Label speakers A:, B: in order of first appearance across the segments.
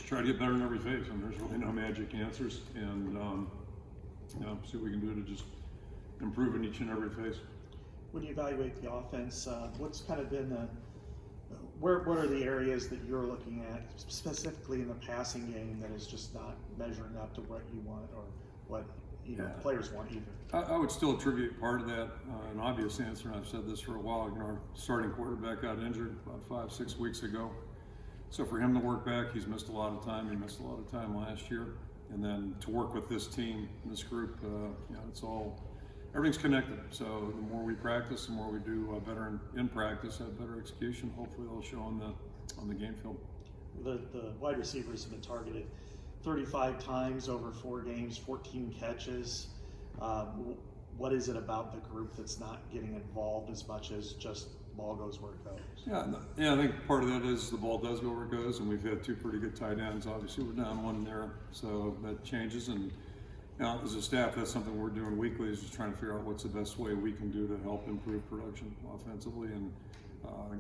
A: try to get better in every phase, and there's really no magic answers, and see what we can do to just improve in each and every phase.
B: When you evaluate the offense, what's kind of been what are the areas that you're looking at specifically in the passing game that is just not measuring up to what you want or what players want either?
A: I would still attribute part of that an obvious answer, and I've said this for a while. Our starting quarterback got injured about 5-6 weeks ago. So for him to work back, he's missed a lot of time. He missed a lot of time last year. And then to work with this team, this group, everything's connected. So the more we practice, the more we do better in practice, have better execution. Hopefully it'll show on the game field.
B: The wide receivers have been targeted 35 times over 4 games, 14 catches. What is it about the group that's not getting involved as much as just ball goes where it goes?
A: Yeah, I think part of that is the ball does go where it goes, and we've had 2 pretty good tight ends. Obviously, we're down 1 there, so that changes. And as a staff, that's something we're doing weekly, is just trying to figure out what's the best way we can do to help improve production offensively, and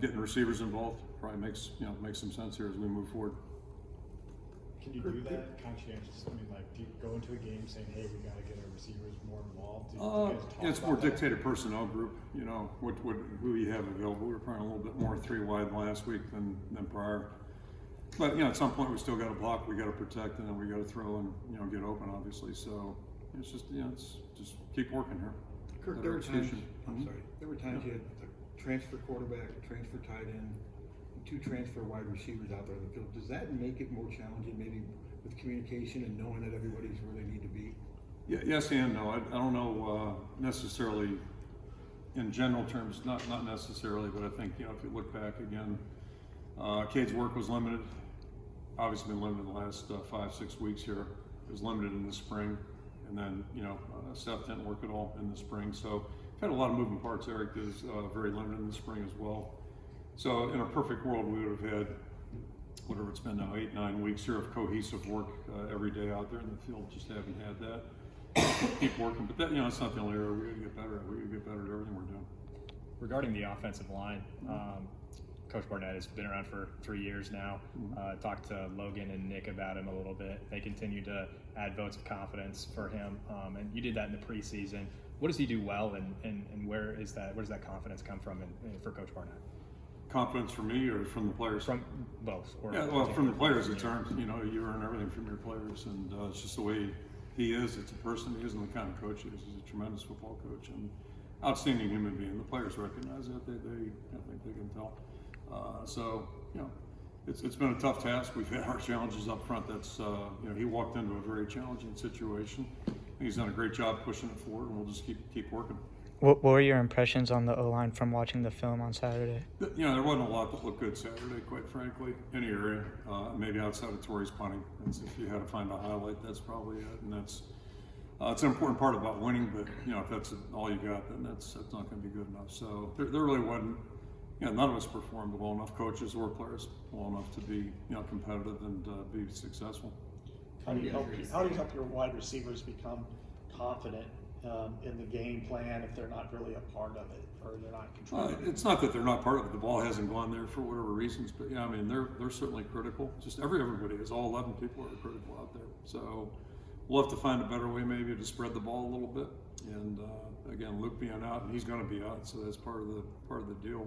A: getting receivers involved probably makes some sense here as we move forward.
C: Can you do that conscientious? I mean, like, do you go into a game saying, "Hey, we got to get our receivers more involved"?
A: It's more dictated personnel group. Who you have available. We were probably a little bit more 3 wide last week than prior. But at some point we still got to block, we got to protect, and then we got to throw and get open, obviously. So it's just it's just keep working here.
D: Kirk, there were times. There were times you had a transfer quarterback, a transfer tight end, 2 transfer wide receivers out there in the field. Does that make it more challenging, maybe with communication and knowing that everybody's where they need to be?
A: Yeah, yes and no. I don't know necessarily in general terms, not necessarily, but I think if you look back again, Cade's work was limited. Obviously been limited the last 5-6 weeks here. It was limited in the spring, and then Seth didn't work at all in the spring. So we've had a lot of moving parts. Eric is very limited in the spring as well. So in a perfect world, we would have had, whatever it's been now, 8-9 weeks here of cohesive work every day out there in the field. Just haven't had that. Keep working, but that it's not the only area we got to get better at. We got to get better at everything we're doing.
E: Regarding the offensive line, Coach Barnett has been around for 3 years now. Talked to Logan and Nick about him a little bit. They continue to add votes of confidence for him, and you did that in the preseason. What does he do well, and where does that confidence come from for Coach Barnett?
A: Confidence from me or from the players?
E: From both.
A: From the players, it's earned. You earn everything from your players, and it's just the way he is. It's a person he is, and the kind of coach he is. He's a tremendous football coach and outstanding human being. The players recognize that. I think they can tell. It's been a tough task. We've had our challenges up front. That's he walked into a very challenging situation. He's done a great job pushing it forward, and we'll just keep working.
F: What were your impressions on the O-line from watching the film on Saturday?
A: There wasn't a lot that looked good Saturday, quite frankly. Any area, maybe outside of Torrey's punting. If you had to find a highlight, that's probably it. And that's it's an important part about winning. But if that's all you got, then that's not going to be good enough. So there really wasn't. None of us performed well enough, coaches or players, well enough to be competitive and be successful.
B: How do you help your wide receivers become confident in the game plan if they're not really a part of it or they're not controlling
A: It's not that they're not part of it. The ball hasn't gone there for whatever reasons, but they're certainly critical. Just everybody is. All 11 people are critical out there. So we'll have to find a better way maybe to spread the ball a little bit. And again, Luke being out, and he's going to be out, so that's part of the deal.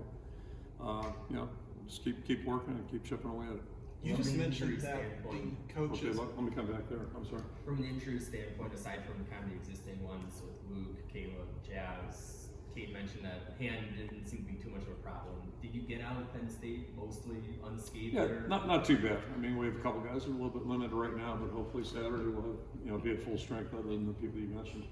A: Just keep working and keep chipping away at it.
D: You just mentioned that the coaches.
A: Okay, let me come back there. I'm sorry.
G: From an injury standpoint, aside from kind of the existing ones with Luke, Caleb, Jazz, Kate mentioned that hand didn't seem to be too much of a problem. Did you get out of Penn State mostly unscathed?
A: Yeah, not too bad. I mean, we have a couple guys who are a little bit limited right now, but hopefully Saturday we'll have be at full strength other than the people you mentioned.